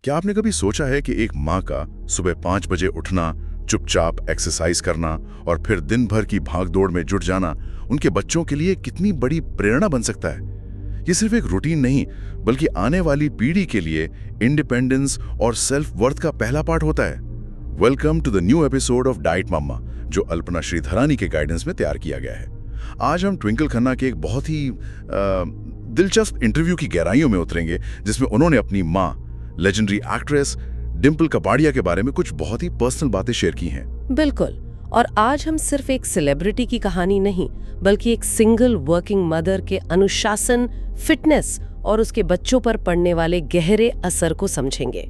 क्या आपने कभी सोचा है कि एक माँ का सुबह 5 बजे उठना, चुपचाप एक्सरसाइज करना और फिर दिन भर की भागदौड़ में जुट जाना उनके बच्चों के लिए कितनी बड़ी प्रेरणा बन सकता है? ये सिर्फ एक रूटीन नहीं, बल्कि आने वाली पीढ़ी के लिए इंडिपेंडेंस और सेल्फ वर्थ का पहला पार्ट होता है। Welcome to the new episode of diet mamma, जो अल्पना श्रीधरानी के गाइडेंस में तैयार किया गया है। आज हम ट्विंकल खन्ना के एक बहुत ही दिलचस्प इंटरव्यू की गहराइयों में उतरेंगे, जिसमें उन्होंने अपनी माँ, लेजेंडरी एक्ट्रेस डिम्पल कपाड़िया के बारे में कुछ बहुत ही पर्सनल बातें शेयर की हैं। बिल्कुल। और आज हम सिर्फ एक सेलिब्रिटी की कहानी नहीं, बल्कि एक सिंगल वर्किंग मदर के अनुशासन, फिटनेस और उसके बच्चों पर पड़ने वाले गहरे असर को समझेंगे।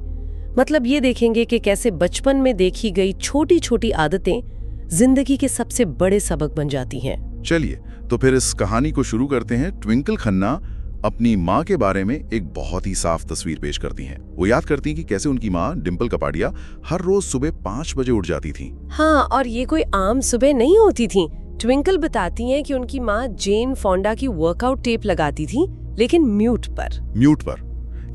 मतलब ये देखेंगे कि कैसे बचपन में देखी गई छोटी छोटी आदतें जिंदगी के सबसे बड़े सबक बन जाती हैं। चलिए तो फिर इस कहानी को शुरू करते हैं। ट्विंकल खन्ना अपनी माँ के बारे में एक बहुत ही साफ तस्वीर पेश करती हैं। वो याद करती हैं कि कैसे उनकी माँ डिम्पल कपाड़िया हर रोज सुबह 5 बजे उठ जाती थी। हाँ, और ये कोई आम सुबह नहीं होती थी। ट्विंकल बताती हैं कि उनकी माँ जेन फोंडा की वर्कआउट टेप लगाती थी, लेकिन म्यूट पर।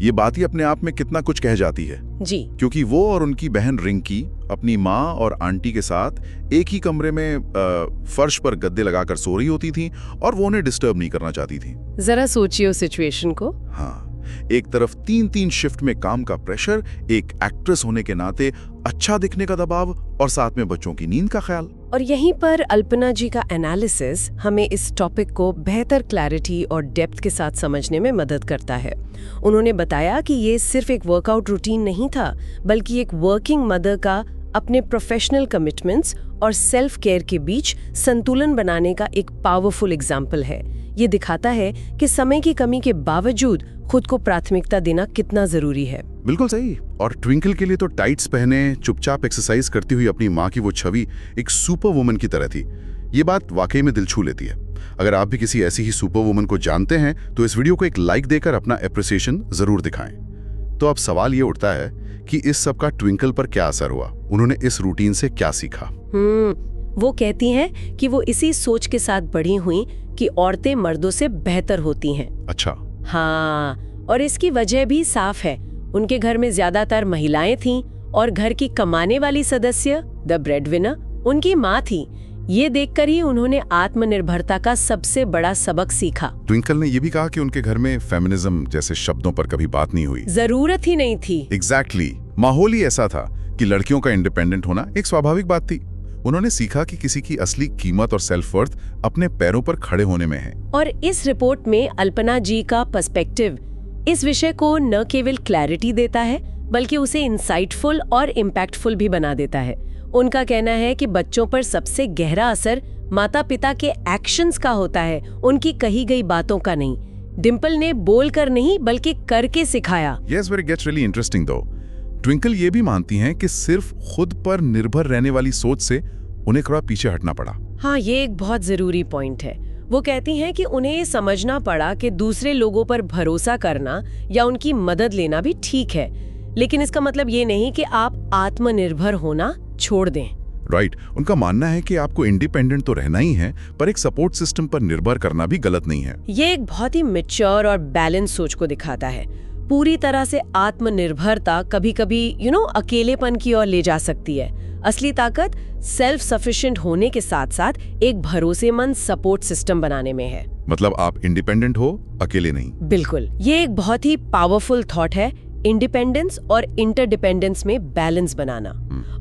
ये बात ही अपने आप में कितना कुछ कह जाती है जी, क्योंकि वो और उनकी बहन रिंकी अपनी माँ और आंटी के साथ एक ही कमरे में फर्श पर गद्दे लगाकर सो रही होती थी और वो उन्हें डिस्टर्ब नहीं करना चाहती थी। जरा सोचिए उस सिचुएशन को। हाँ, एक तरफ 3-3 शिफ्ट में काम का प्रेशर, एक एक्ट्रेस होने के नाते अच्छा दिखने का दबाव और साथ में बच्चों की नींद का ख्याल। और यहीं पर अल्पना जी का एनालिसिस हमें इस टॉपिक को बेहतर क्लैरिटी और डेप्थ के साथ समझने में मदद करता है। उन्होंने बताया कि ये सिर्फ एक वर्कआउट रूटीन नहीं था, बल्कि एक वर्किंग मदर का अपने प्रोफेशनल कमिटमेंट्स और सेल्फ केयर के बीच संतुलन बनाने का एक पावरफुल एग्जाम्पल है। ये दिखाता है कि समय की कमी के बावजूद खुद को प्राथमिकता देना कितना जरूरी है। बिल्कुल सही। और ट्विंकल के लिए तो टाइट्स पहने चुपचाप एक्सरसाइज करती हुई अपनी माँ की वो छवि एक सुपर वुमन की तरह थी। ये बात वाकई में दिल छू लेती है। अगर आप भी किसी ऐसी ही सुपर वुमन को जानते हैं तो इस वीडियो को एक लाइक देकर अपना एप्रिसिएशन जरूर दिखाएं। तो अब सवाल ये उठता है कि इस सब का ट्विंकल पर क्या असर हुआ, उन्होंने इस रूटीन से क्या सीखा? वो कहती हैं कि वो इसी सोच के साथ बड़ी हुई कि औरतें मर्दों से बेहतर होती हैं। अच्छा। हाँ, और इसकी वजह भी साफ है। उनके घर में ज्यादातर महिलाएं थीं और घर की कमाने वाली सदस्य, द ब्रेडविनर, उनकी माँ थी। ये देखकर ही उन्होंने आत्मनिर्भरता का सबसे बड़ा सबक सीखा। ट्विंकल ने ये भी कहा कि उनके घर में फेमिनिज्म जैसे शब्दों पर कभी बात नहीं हुई। जरूरत ही नहीं थी। एग्जैक्टली। माहौल ही ऐसा था कि लड़कियों का इंडिपेंडेंट होना एक स्वाभाविक बात थी। उन्होंने सीखा कि किसी की असली कीमत और सेल्फ वर्थ अपने पैरों पर खड़े होने में है। और इस रिपोर्ट में अल्पना जी का पर्सपेक्टिव इस विषय को न केवल क्लैरिटी देता है, बल्कि उसे इंसाइटफुल और इम्पैक्टफुल भी बना देता है। उनका कहना है कि बच्चों पर सबसे गहरा असर माता पिता के एक्शंस का होता है, उनकी कही गई बातों का नहीं। डिम्पल ने बोलकर नहीं बल्कि करके सिखाया। Yes, where it gets really interesting though. Twinkle ये भी मानती हैं कि सिर्फ खुद पर निर्भर रहने वाली सोच से उन्हें थोड़ा पीछे हटना पड़ा। हाँ, ये एक बहुत जरूरी पॉइंट है। वो कहती हैं कि उन्हें ये समझना पड़ा कि दूसरे लोगों पर भरोसा करना या उनकी मदद लेना भी ठीक है, लेकिन इसका मतलब ये नहीं कि आप आत्मनिर्भर होना छोड़ दें। राइट। उनका मानना है कि आपको इंडिपेंडेंट तो रहना ही है, पर एक सपोर्ट सिस्टम पर निर्भर करना भी गलत नहीं है। ये एक बहुत ही मैच्योर और बैलेंस सोच को दिखाता है। पूरी तरह से आत्मनिर्भरता कभी-कभी अकेलेपन की ओर ले जा सकती है। असली ताकत सेल्फ सफिशिएंट होने के साथ साथ एक भरोसेमंद सपोर्ट सिस्टम बनाने में है। मतलब आप इंडिपेंडेंट हो, अकेले नहीं। बिल्कुल। ये एक बहुत ही पावरफुल थॉट है, इंडिपेंडेंस और इंटरडिपेंडेंस में बैलेंस बनाना।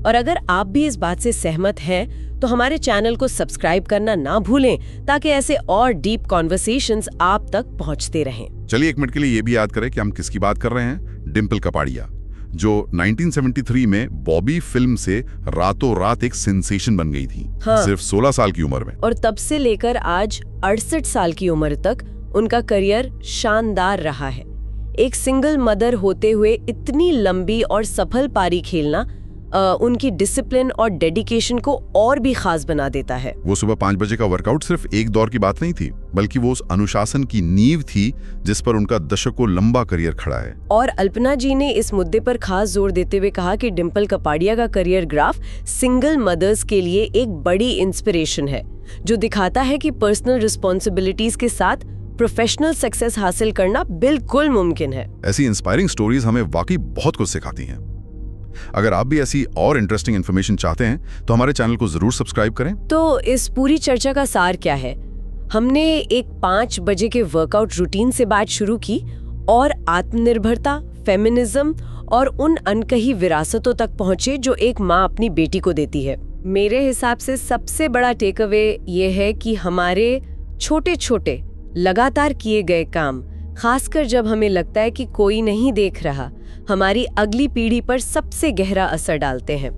और अगर आप भी इस बात से सहमत हैं तो हमारे चैनल को सब्सक्राइब करना ना भूलें, ताकि ऐसे और डीप कॉन्वर्सेशंस आप तक पहुंचते रहें। चलिए 1 मिनट के लिए ये भी याद करें कि हम किसकी बात कर रहे हैं। डिम्पल कपाड़िया, जो 1973 में बॉबी फिल्म से रातों रात एक सेंसेशन बन गई थी। हाँ। सिर्फ 16 साल की उम्र में। और तब से लेकर आज 68 साल की उम्र तक उनका करियर शानदार रहा है। एक सिंगल मदर होते हुए इतनी लंबी और सफल पारी खेलना उनकी डिसिप्लिन और डेडिकेशन को और भी खास बना देता है। वो सुबह 5 बजे का वर्कआउट सिर्फ एक दौर की बात नहीं थी, बल्कि वो उस अनुशासन की नींव थी जिस पर उनका दशकों लंबा करियर खड़ा है। और अल्पना जी ने इस मुद्दे पर खास जोर देते हुए कहा कि डिम्पल कपाड़िया का करियर ग्राफ सिंगल मदर्स के लिए एक बड़ी इंस्पिरेशन है, जो दिखाता है कि पर्सनल रिस्पॉन्सिबिलिटीज के साथ प्रोफेशनल सक्सेस हासिल करना बिल्कुल मुमकिन है। ऐसी इंस्पायरिंग स्टोरीज हमें वाकई बहुत कुछ सिखाती हैं। अगर आप भी ऐसी और इंटरेस्टिंग इन्फॉर्मेशन चाहते हैं तो हमारे चैनल को जरूर सब्सक्राइब करें। तो इस पूरी चर्चा का सार क्या है? हमने एक 5 बजे के वर्कआउट रूटीन से बात शुरू की और आत्मनिर्भरता, फेमिनिज्म और उन अनकही विरासतों तक पहुंचे जो एक माँ अपनी बेटी को देती है। मेरे हिसाब से सबसे बड़ा टेक अवे ये है कि हमारे छोटे छोटे लगातार किए गए काम, खासकर जब हमें लगता है कि कोई नहीं देख रहा, हमारी अगली पीढ़ी पर सबसे गहरा असर डालते हैं।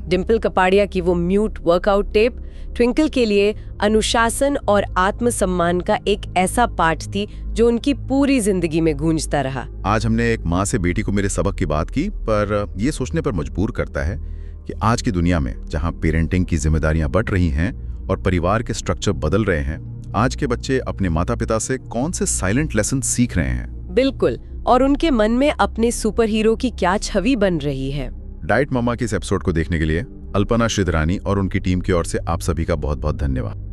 डिम्पल कपाड़िया की वो म्यूट वर्कआउट टेप ट्विंकल के लिए अनुशासन और आत्मसम्मान का एक ऐसा पाठ थी जो उनकी पूरी जिंदगी में गूंजता रहा। आज हमने एक माँ से बेटी को मेरे सबक की बात की, पर ये सोचने पर मजबूर करता है कि आज की दुनिया में जहाँ पेरेंटिंग की जिम्मेदारियां बढ़ रही हैं और परिवार के स्ट्रक्चर बदल रहे हैं, आज के बच्चे अपने माता पिता से कौन से साइलेंट लेसन सीख रहे हैं। बिल्कुल, और उनके मन में अपने सुपर हीरो की क्या छवि बन रही है। डाइट मामा के इस एपिसोड को देखने के लिए अल्पना श्रीधरानी और उनकी टीम की ओर से आप सभी का बहुत बहुत धन्यवाद।